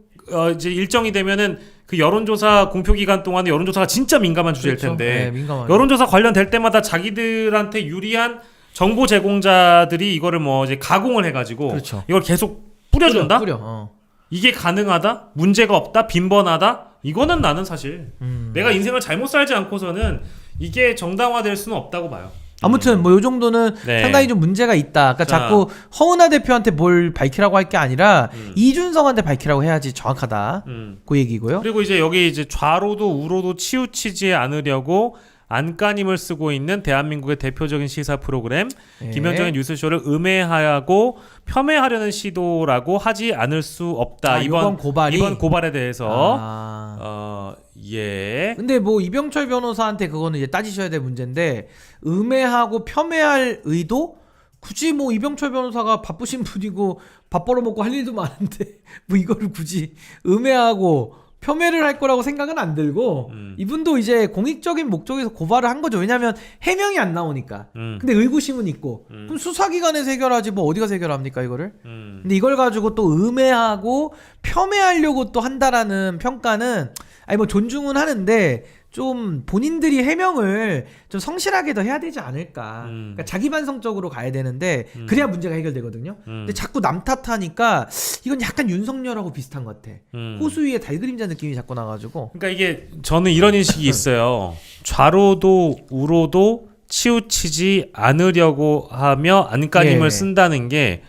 이제 일정이 되면은 그 여론조사 공표 기간 동안에 여론조사가 진짜 민감한 주제일 그렇죠. 텐데 네, 민감하죠. 여론조사 관련될 때마다 자기들한테 유리한 정보 제공자들이 이거를 뭐 이제 가공을 해가지고 그렇죠. 이걸 계속 뿌려준다? 뿌려. 이게 가능하다? 문제가 없다? 빈번하다? 이거는 나는 사실 내가 인생을 잘못 살지 않고서는 이게 정당화될 수는 없다고 봐요. 아무튼 뭐 요 정도는 네. 상당히 좀 문제가 있다. 그러니까 자. 자꾸 허은하 대표한테 뭘 밝히라고 할 게 아니라 이준석한테 밝히라고 해야지 정확하다. 그 얘기고요. 그리고 이제 여기 이제 좌로도 우로도 치우치지 않으려고 안간힘을 쓰고 있는 대한민국의 대표적인 시사 프로그램 네. 김현정의 뉴스쇼를 음해하고 폄훼하려는 시도라고 하지 않을 수 없다. 이번 고발이? 이번 고발에 대해서 예. 근데 뭐 이병철 변호사한테 그거는 이제 따지셔야 될 문제인데 음해하고 폄훼할 의도? 굳이 뭐 이병철 변호사가 바쁘신 분이고 밥 벌어먹고 할 일도 많은데 뭐 이거를 굳이 음해하고 폄훼를 할 거라고 생각은 안 들고 이분도 이제 공익적인 목적에서 고발을 한 거죠. 왜냐하면 해명이 안 나오니까. 근데 의구심은 있고 그럼 수사기관에서 해결하지 뭐 어디가 해결합니까 이거를. 근데 이걸 가지고 또 음해하고 폄훼하려고 또 한다라는 평가는 아니 뭐 존중은 하는데 좀 본인들이 해명을 좀 성실하게 더 해야 되지 않을까. 그러니까 자기 반성적으로 가야 되는데 그래야 문제가 해결되거든요. 근데 자꾸 남 탓하니까 이건 약간 윤석열하고 비슷한 것 같아. 호수 위에 달그림자 느낌이 자꾸 나가지고. 그러니까 이게 저는 이런 인식이 있어요. 좌로도 우로도 치우치지 않으려고 하며 안간힘을 예. 쓴다는 게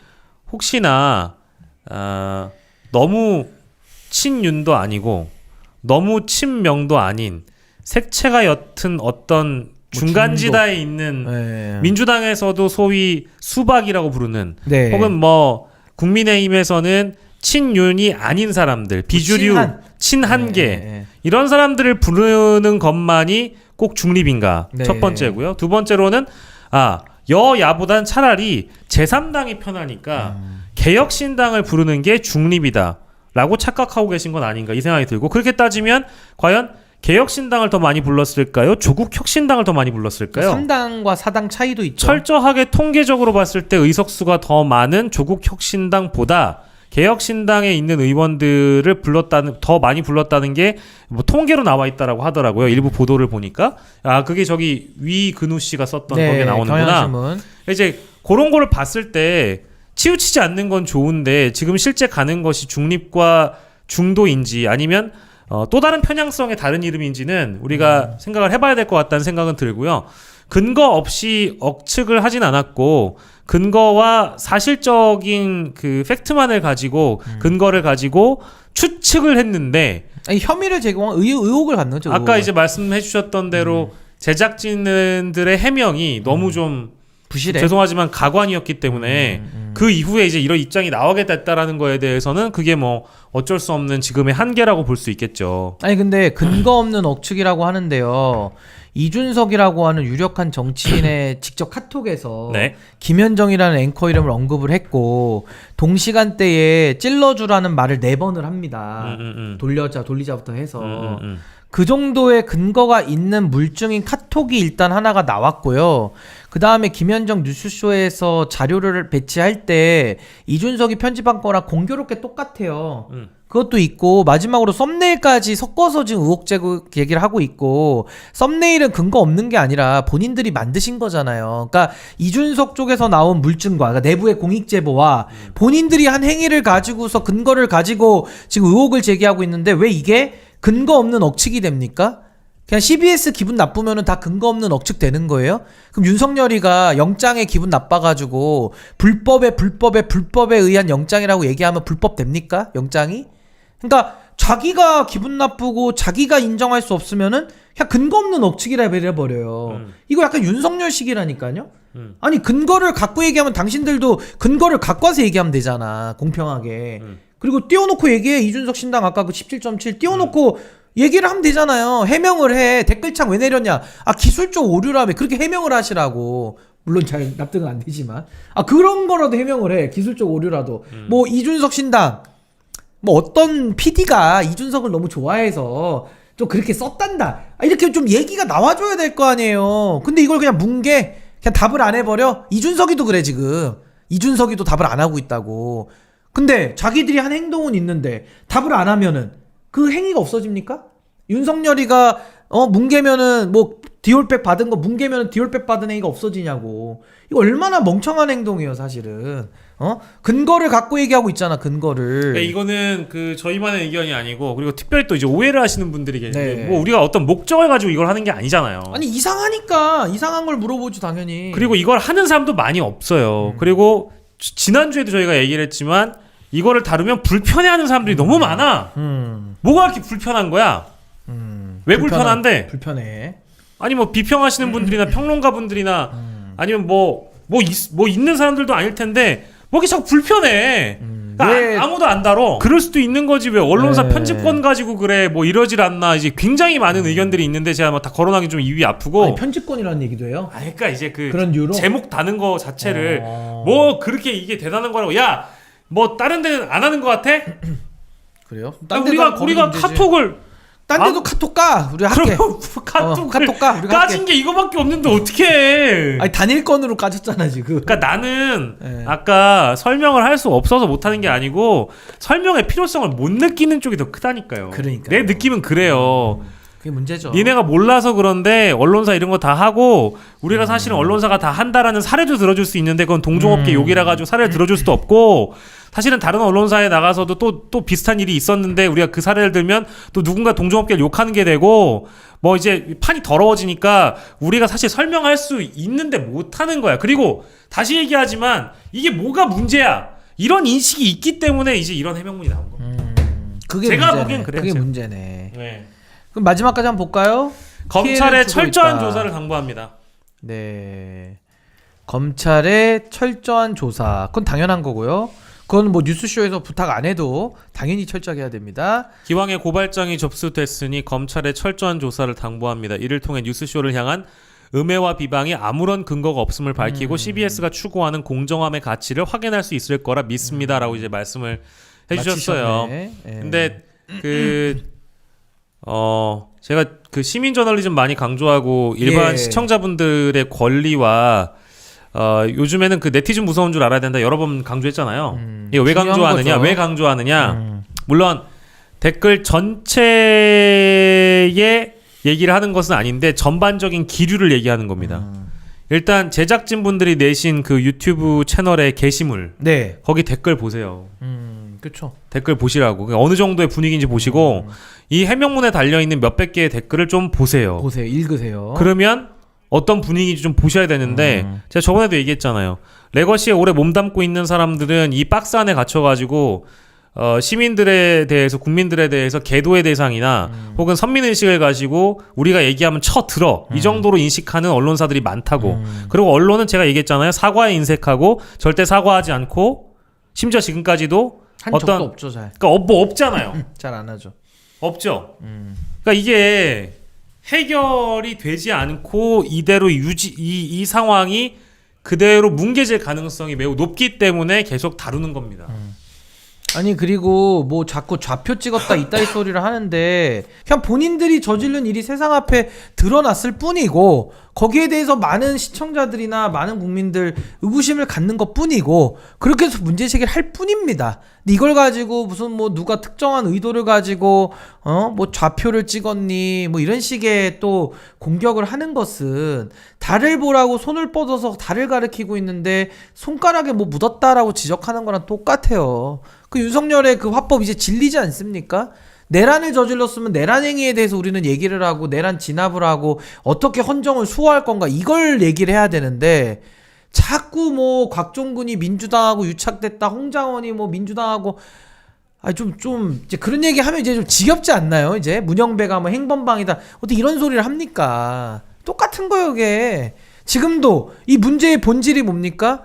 혹시나 너무 친윤도 아니고 너무 친명도 아닌 색채가 옅은 어떤 중간지대에 있는 네. 민주당에서도 소위 수박이라고 부르는 네. 혹은 뭐 국민의힘에서는 친윤이 아닌 사람들 비주류 친한계 네. 이런 사람들을 부르는 것만이 꼭 중립인가 네. 첫 번째고요. 두 번째로는 여야보단 차라리 제3당이 편하니까 개혁신당을 부르는 게 중립이다 라고 착각하고 계신 건 아닌가 이 생각이 들고 그렇게 따지면 과연 개혁신당을 더 많이 불렀을까요? 조국혁신당을 더 많이 불렀을까요? 3당과 4당 차이도 있죠. 철저하게 통계적으로 봤을 때 의석수가 더 많은 조국혁신당보다 개혁신당에 있는 의원들을 더 많이 불렀다는 게 뭐 통계로 나와 있다라고 하더라고요. 일부 보도를 보니까 그게 저기 위근우 씨가 썼던 거기에 나오는구나. 경향신문. 이제 그런 거를 봤을 때 치우치지 않는 건 좋은데 지금 실제 가는 것이 중립과 중도인지 아니면 또 다른 편향성의 다른 이름인지는 우리가 생각을 해봐야 될 것 같다는 생각은 들고요. 근거 없이 억측을 하진 않았고 근거와 사실적인 그 팩트만을 가지고 근거를 가지고 추측을 했는데 아니, 혐의를 제공한 의혹을 갖는 거죠. 아까 이제 말씀해 주셨던 대로 제작진들의 해명이 너무 좀 부실해. 죄송하지만 가관이었기 때문에 그 이후에 이제 이런 입장이 나오게 됐다라는 거에 대해서는 그게 뭐 어쩔 수 없는 지금의 한계라고 볼 수 있겠죠. 아니 근데 근거 없는 억측이라고 하는데요. 이준석이라고 하는 유력한 정치인의 직접 카톡에서 네. 김현정이라는 앵커 이름을 언급을 했고 동시간대에 찔러주라는 말을 4번을 합니다. 돌리자부터 해서 그 정도의 근거가 있는 물증인 카톡이 일단 하나가 나왔고요. 그 다음에 김현정 뉴스쇼에서 자료를 배치할 때 이준석이 편집한 거랑 공교롭게 똑같아요. 그것도 있고 마지막으로 썸네일까지 섞어서 지금 의혹 제기 얘기를 하고 있고 썸네일은 근거 없는 게 아니라 본인들이 만드신 거잖아요. 그러니까 이준석 쪽에서 나온 물증과 그러니까 내부의 공익 제보와 본인들이 한 행위를 가지고서 근거를 가지고 지금 의혹을 제기하고 있는데 왜 이게 근거 없는 억측이 됩니까? 그냥 CBS 기분 나쁘면은 다 근거 없는 억측 되는 거예요? 그럼 윤석열이가 영장에 기분 나빠가지고 불법에 의한 영장이라고 얘기하면 불법 됩니까? 영장이? 그러니까 자기가 기분 나쁘고 자기가 인정할 수 없으면은 그냥 근거 없는 억측이라 해버려요. 이거 약간 윤석열식이라니까요. 아니 근거를 갖고 얘기하면 당신들도 근거를 갖고 와서 얘기하면 되잖아. 공평하게. 그리고 띄워놓고 얘기해. 이준석 신당 아까 그 17.7 띄워놓고 얘기를 하면 되잖아요. 해명을 해. 댓글창 왜 내렸냐. 아 기술적 오류라며. 그렇게 해명을 하시라고. 물론 잘 납득은 안 되지만 그런 거라도 해명을 해. 기술적 오류라도. 뭐 이준석 신당 뭐 어떤 PD가 이준석을 너무 좋아해서 좀 그렇게 썼단다. 이렇게 좀 얘기가 나와줘야 될 거 아니에요. 근데 이걸 그냥 뭉개 그냥 답을 안 해버려. 이준석이도 그래 지금. 이준석이도 답을 안 하고 있다고. 근데 자기들이 한 행동은 있는데 답을 안 하면은 그 행위가 없어집니까? 윤석열이가 뭉개면은 뭐 디올백 받은 거 뭉개면은 디올백 받은 행위가 없어지냐고. 이거 얼마나 멍청한 행동이에요 사실은. 근거를 갖고 얘기하고 있잖아. 근거를. 네, 이거는 그 저희만의 의견이 아니고 그리고 특별히 또 이제 오해를 하시는 분들이 계신데 네. 뭐 우리가 어떤 목적을 가지고 이걸 하는 게 아니잖아요. 아니 이상하니까 이상한 걸 물어보죠 당연히. 그리고 이걸 하는 사람도 많이 없어요. 그리고 지난주에도 저희가 얘기를 했지만 이거를 다루면 불편해하는 사람들이 너무 많아. 뭐가 이렇게 불편한 거야? 왜 불편한데? 불편해. 아니 뭐 비평하시는 분들이나 평론가 분들이나 아니면 뭐 있는 사람들도 아닐 텐데 뭐 이렇게 자꾸 불편해. 그러니까 아무도 안 다뤄. 그럴 수도 있는 거지. 왜 언론사 편집권 가지고 그래. 뭐 이러질 않나. 이제 굉장히 많은 의견들이 있는데 제가 뭐 다 거론하기 좀 입이 아프고. 아니, 편집권이라는 얘기도 해요? 그러니까 이제 그런 이유로? 제목 다는 거 자체를 뭐 그렇게 이게 대단한 거라고. 야, 뭐 다른 데는 안 하는 거 같아? 그래요? 우리가 카톡을 딴 데도 카톡 까. 우리 할게. 카톡 까. 우리가 까진 할게. 게 이거밖에 없는데 어떡해. 아니 단일건으로 까졌잖아 지금. 그러니까 나는 네. 아까 설명을 할 수 없어서 못하는 게 아니고 설명의 필요성을 못 느끼는 쪽이 더 크다니까요. 그러니까요. 내 느낌은 그래요. 그게 문제죠. 니네가 몰라서 그런데 언론사 이런 거 다 하고 우리가 사실은 언론사가 다 한다라는 사례도 들어줄 수 있는데 그건 동종업계 욕이라 가지고 사례를 들어줄 수도 없고 사실은 다른 언론사에 나가서도 또 비슷한 일이 있었는데 우리가 그 사례를 들면 또 누군가 동종업계를 욕하는 게 되고 뭐 이제 판이 더러워지니까 우리가 사실 설명할 수 있는데 못하는 거야. 그리고 다시 얘기하지만 이게 뭐가 문제야. 이런 인식이 있기 때문에 이제 이런 해명문이 나온 거야. 그게 제가 문제네. 보기엔 그래요. 그게 제가. 문제네. 네. 그럼 마지막까지 한번 볼까요? 검찰의 철저한 있다. 조사를 당부합니다. 네. 검찰의 철저한 조사. 그건 당연한 거고요. 그건 뭐 뉴스쇼에서 부탁 안 해도 당연히 철저하게 해야 됩니다. 기왕에 고발장이 접수됐으니 검찰의 철저한 조사를 당부합니다. 이를 통해 뉴스쇼를 향한 음해와 비방이 아무런 근거가 없음을 밝히고 CBS가 추구하는 공정함의 가치를 확인할 수 있을 거라 믿습니다라고 이제 말씀을 해주셨어요. 근데 제가 그 시민 저널리즘 많이 강조하고 일반 시청자분들의 권리와 요즘에는 그 네티즌 무서운 줄 알아야 된다 여러 번 강조했잖아요. 이거 왜 강조하느냐? 거죠. 왜 강조하느냐? 물론 댓글 전체의 얘기를 하는 것은 아닌데 전반적인 기류를 얘기하는 겁니다. 일단 제작진분들이 내신 그 유튜브 채널의 게시물, 네. 거기 댓글 보세요. 그렇죠. 댓글 보시라고. 어느 정도의 분위기인지 보시고 이 해명문에 달려있는 몇백 개의 댓글을 좀 보세요. 보세요. 읽으세요. 그러면 어떤 분위기인지 좀 보셔야 되는데 제가 저번에도 얘기했잖아요. 레거시에 오래 몸담고 있는 사람들은 이 박스 안에 갇혀가지고 시민들에 대해서 국민들에 대해서 계도의 대상이나 혹은 선민의식을 가지고 우리가 얘기하면 쳐들어 이 정도로 인식하는 언론사들이 많다고. 그리고 언론은 제가 얘기했잖아요. 사과에 인색하고 절대 사과하지 않고 심지어 지금까지도 한 적도 없죠, 잘. 그러니까 뭐 없잖아요. 잘 안 하죠. 없죠. 그러니까 이게 해결이 되지 않고 이대로 이 상황이 그대로 뭉개질 가능성이 매우 높기 때문에 계속 다루는 겁니다. 아니 그리고 뭐 자꾸 좌표 찍었다 이따위 소리를 하는데 그냥 본인들이 저지른 일이 세상 앞에 드러났을 뿐이고 거기에 대해서 많은 시청자들이나 많은 국민들 의구심을 갖는 것 뿐이고 그렇게 해서 문제제기를 할 뿐입니다. 근데 이걸 가지고 무슨 뭐 누가 특정한 의도를 가지고 뭐 좌표를 찍었니 뭐 이런 식의 또 공격을 하는 것은 달을 보라고 손을 뻗어서 달을 가리키고 있는데 손가락에 뭐 묻었다라고 지적하는 거랑 똑같아요. 그 윤석열의 그 화법 이제 질리지 않습니까? 내란을 저질렀으면 내란 행위에 대해서 우리는 얘기를 하고 내란 진압을 하고 어떻게 헌정을 수호할 건가 이걸 얘기를 해야 되는데 자꾸 뭐 곽종근이 민주당하고 유착됐다 홍장원이 뭐 민주당하고 좀 이제 그런 얘기 하면 이제 좀 지겹지 않나요? 이제 문영배가 뭐 행범방이다 어떻게 이런 소리를 합니까? 똑같은 거예요 이게. 지금도 이 문제의 본질이 뭡니까?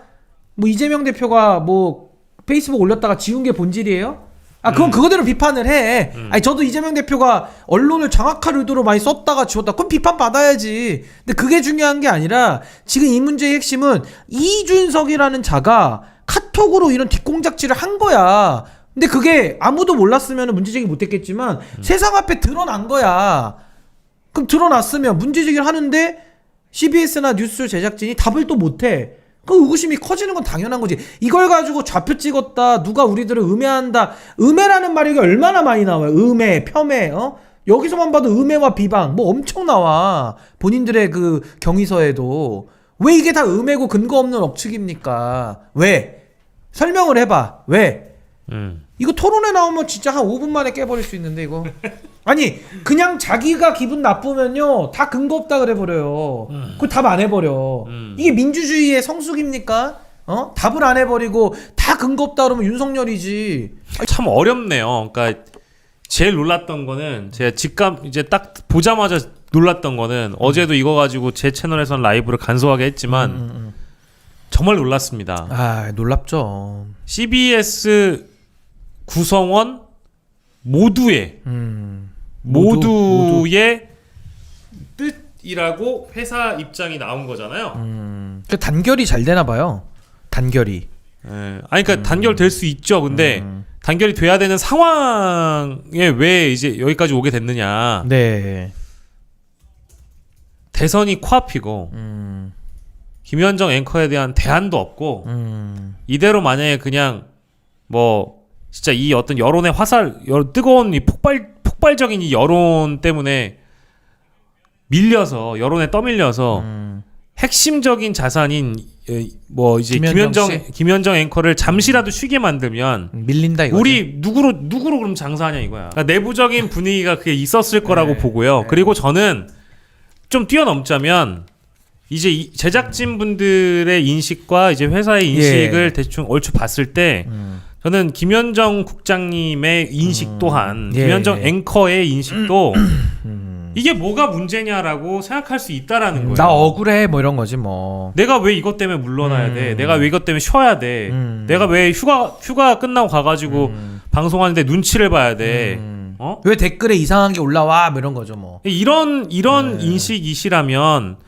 뭐 이재명 대표가 뭐 페이스북 올렸다가 지운 게 본질이에요? 그건 그거대로 비판을 해. 아니 저도 이재명 대표가 언론을 장악할 의도로 많이 썼다가 지웠다. 그건 비판 받아야지. 근데 그게 중요한 게 아니라 지금 이 문제의 핵심은 이준석이라는 자가 카톡으로 이런 뒷공작질을 한 거야. 근데 그게 아무도 몰랐으면 문제제기 못했겠지만 세상 앞에 드러난 거야. 그럼 드러났으면 문제제기를 하는데 CBS나 뉴스 제작진이 답을 또 못해. 그 의구심이 커지는 건 당연한 거지. 이걸 가지고 좌표 찍었다 누가 우리들을 음해한다. 음해라는 말이 얼마나 많이 나와요. 음해, 폄해 여기서만 봐도 음해와 비방 뭐 엄청 나와. 본인들의 그 경위서에도. 왜 이게 다 음해고 근거 없는 억측입니까? 왜? 설명을 해봐. 왜? 이거 토론에 나오면 진짜 한 5분 만에 깨버릴 수 있는데 이거. 아니 그냥 자기가 기분 나쁘면요 다 근거 없다 그래버려요. 그거 답 안 해버려. 이게 민주주의의 성숙입니까? 답을 안 해버리고 다 근거 없다 그러면 윤석열이지. 참 어렵네요. 그러니까 제일 놀랐던 거는 제가 직감 이제 딱 보자마자 놀랐던 거는 어제도 이거 가지고 제 채널에선 라이브를 간소하게 했지만 정말 놀랐습니다. 놀랍죠. CBS 구성원 모두의 뜻이라고 회사 입장이 나온 거잖아요. 그 단결이 잘 되나 봐요. 단결이. 아니 그러니까 단결될 수 있죠. 근데 단결이 돼야 되는 상황에 왜 이제 여기까지 오게 됐느냐. 네. 대선이 코앞이고 김현정 앵커에 대한 대안도 없고 이대로 만약에 그냥 뭐 진짜 이 어떤 여론의 뜨거운 이 폭발적인 이 여론 때문에 밀려서 여론에 떠밀려서 핵심적인 자산인 뭐 이제 김현정 앵커를 잠시라도 쉬게 만들면 밀린다 이거지. 우리 누구로 그럼 장사하냐 이거야. 그러니까 내부적인 분위기가 그게 있었을 거라고 보고요. 그리고 저는 좀 뛰어넘자면 이제 제작진 분들의 인식과 이제 회사의 인식을 대충 얼추 봤을 때 저는 김현정 국장님의 인식 또한 김현정 앵커의 인식도 이게 뭐가 문제냐라고 생각할 수 있다라는 거예요. 나 억울해 뭐 이런 거지 뭐. 내가 왜 이것 때문에 물러나야 돼? 내가 왜 이것 때문에 쉬어야 돼? 내가 왜 휴가 끝나고 가가지고 방송하는데 눈치를 봐야 돼? 왜 댓글에 이상한 게 올라와? 뭐 이런 거죠 뭐. 이런 인식이시라면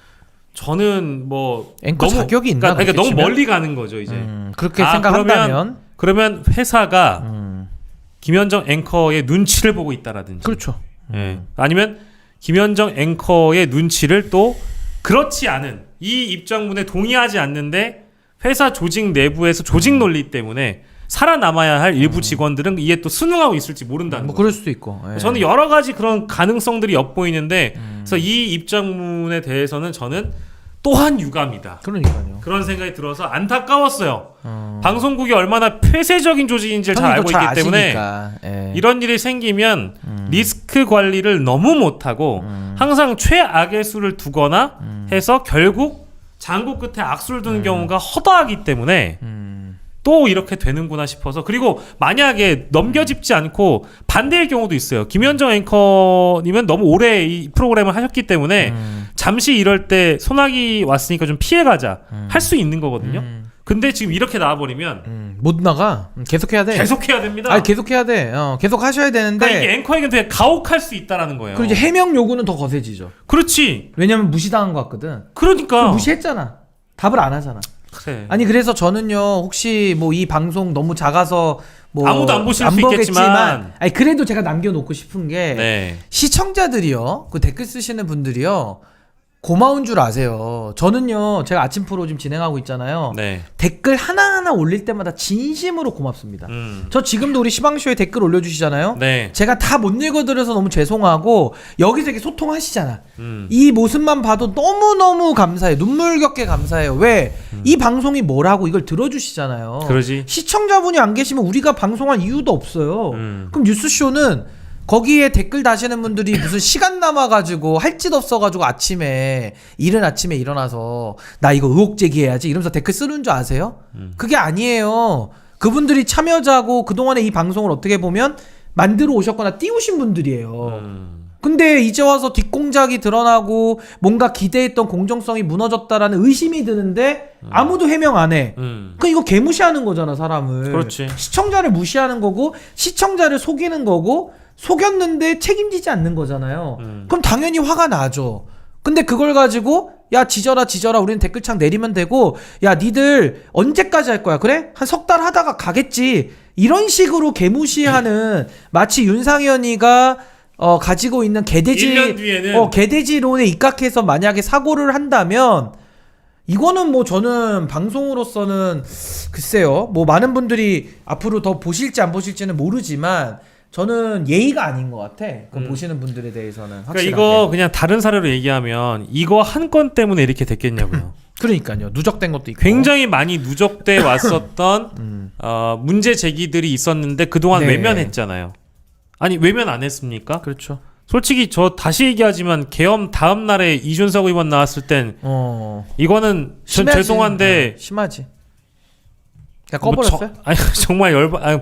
저는 뭐 앵커 너무, 자격이 있나? 그러니까 너무 멀리 가는 거죠 이제. 그렇게 생각한다면 그러면 회사가 김현정 앵커의 눈치를 보고 있다라든지. 그렇죠. 아니면 김현정 앵커의 눈치를 또 그렇지 않은 이 입장문에 동의하지 않는데 회사 조직 내부에서 조직 논리 때문에 살아남아야 할 일부 직원들은 이에 또 순응하고 있을지 모른다는 뭐 그럴 수도 있고. 저는 여러 가지 그런 가능성들이 엿보이는데 그래서 이 입장문에 대해서는 저는 또한 유감이다. 그러니까요. 그런 생각이 들어서 안타까웠어요. 방송국이 얼마나 폐쇄적인 조직인지를 잘 알고 있기 때문에 이런 일이 생기면 리스크 관리를 너무 못하고 항상 최악의 수를 두거나 해서 결국 장고 끝에 악수를 두는 경우가 허다하기 때문에 또 이렇게 되는구나 싶어서. 그리고 만약에 넘겨짚지 않고 반대의 경우도 있어요. 김현정 앵커님은 너무 오래 이 프로그램을 하셨기 때문에 잠시 이럴 때 소나기 왔으니까 좀 피해가자 할 수 있는 거거든요. 근데 지금 이렇게 나와버리면 못 나가. 계속해야 돼. 계속해야 됩니다. 아니 계속해야 돼. 계속 하셔야 되는데. 그러니까 이게 앵커에게는 되게 가혹할 수 있다라는 거예요. 그리고 이제 해명 요구는 더 거세지죠. 그렇지. 왜냐면 무시당한 것 같거든. 그러니까 무시했잖아. 답을 안 하잖아. 그래. 아니 그래서 저는요 혹시 뭐 이 방송 너무 작아서 뭐 아무도 안 보실 수 보겠지만, 있겠지만 아니 그래도 제가 남겨놓고 싶은 게 네. 시청자들이요 그 댓글 쓰시는 분들이요 고마운 줄 아세요. 저는요 제가 아침 프로 지금 진행하고 있잖아요. 네. 댓글 하나하나 올릴 때마다 진심으로 고맙습니다. 저 지금도 우리 시방쇼에 댓글 올려주시잖아요. 네. 제가 다 못 읽어드려서 너무 죄송하고 여기서 이렇게 소통하시잖아. 이 모습만 봐도 너무너무 감사해요. 눈물겹게 감사해요. 왜? 이 방송이 뭐라고 이걸 들어주시잖아요. 그러지. 시청자분이 안 계시면 우리가 방송할 이유도 없어요. 그럼 뉴스쇼는 거기에 댓글 다시는 분들이 무슨 시간 남아가지고 할 짓 없어가지고 아침에 이른 아침에 일어나서 나 이거 의혹 제기해야지 이러면서 댓글 쓰는 줄 아세요? 그게 아니에요. 그분들이 참여자고 그동안에 이 방송을 어떻게 보면 만들어 오셨거나 띄우신 분들이에요. 근데 이제 와서 뒷공작이 드러나고 뭔가 기대했던 공정성이 무너졌다라는 의심이 드는데 아무도 해명 안 해. 그 이거 개무시하는 거잖아 사람을. 그렇지. 시청자를 무시하는 거고 시청자를 속이는 거고 속였는데 책임지지 않는 거잖아요. 그럼 당연히 화가 나죠. 근데 그걸 가지고 야 지져라 우리는 댓글창 내리면 되고 야 니들 언제까지 할 거야 그래? 한 석 달 하다가 가겠지 이런 식으로 개무시하는 마치 윤상현이가 가지고 있는 1년 뒤에는 개돼지론에 입각해서 만약에 사고를 한다면 이거는 뭐 저는 방송으로서는 글쎄요 뭐 많은 분들이 앞으로 더 보실지 안 보실지는 모르지만 저는 예의가 아닌 것 같아. 그 보시는 분들에 대해서는 그러니까 확실하게. 이거 그냥 다른 사례로 얘기하면 이거 한 건 때문에 이렇게 됐겠냐고요. 그러니까요. 누적된 것도 있고. 굉장히 많이 누적돼 왔었던 문제 제기들이 있었는데 그동안 네. 외면했잖아요. 아니 외면 안 했습니까? 그렇죠. 솔직히 저 다시 얘기하지만 계엄 다음 날에 이준석 의원 나왔을 땐 이거는 전 심하지. 죄송한데 심하지. 그냥 꺼버렸어요? 아니 정말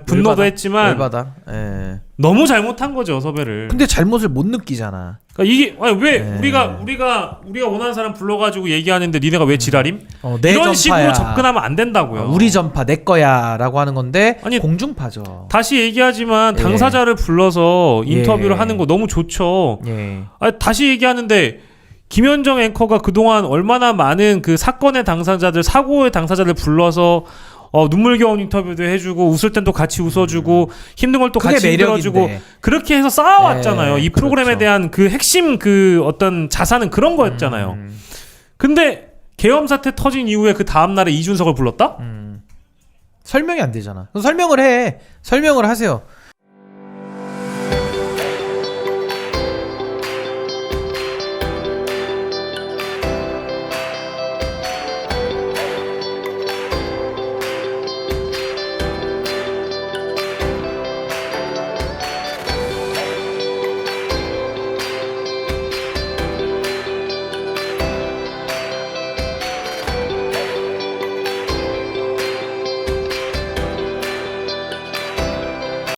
분노도 열받아. 했지만 열받아. 예. 너무 잘못한 거죠 섭외를. 근데 잘못을 못 느끼잖아. 그러니까 이게 아니, 왜 네. 우리가 원하는 사람 불러가지고 얘기하는데 니네가 왜 지랄임? 내 이런 전파야. 식으로 접근하면 안 된다고요. 우리 전파 내 거야라고 하는 건데 아니, 공중파죠. 다시 얘기하지만 예. 당사자를 불러서 인터뷰를 예. 하는 거 너무 좋죠. 예. 아니, 다시 얘기하는데 김현정 앵커가 그동안 얼마나 많은 그 사건의 당사자들, 사고의 당사자들 불러서 눈물겨운 인터뷰도 해주고 웃을 땐 또 같이 웃어주고 힘든 걸 또 그게 같이 힘들어주고 매력인데. 그렇게 해서 쌓아왔잖아요. 네, 이 프로그램에 그렇죠. 대한 그 핵심 그 어떤 자산은 그런 거였잖아요. 근데 계엄 사태 터진 이후에 그 다음 날에 이준석을 불렀다? 설명이 안 되잖아. 그럼 설명을 해. 설명을 하세요.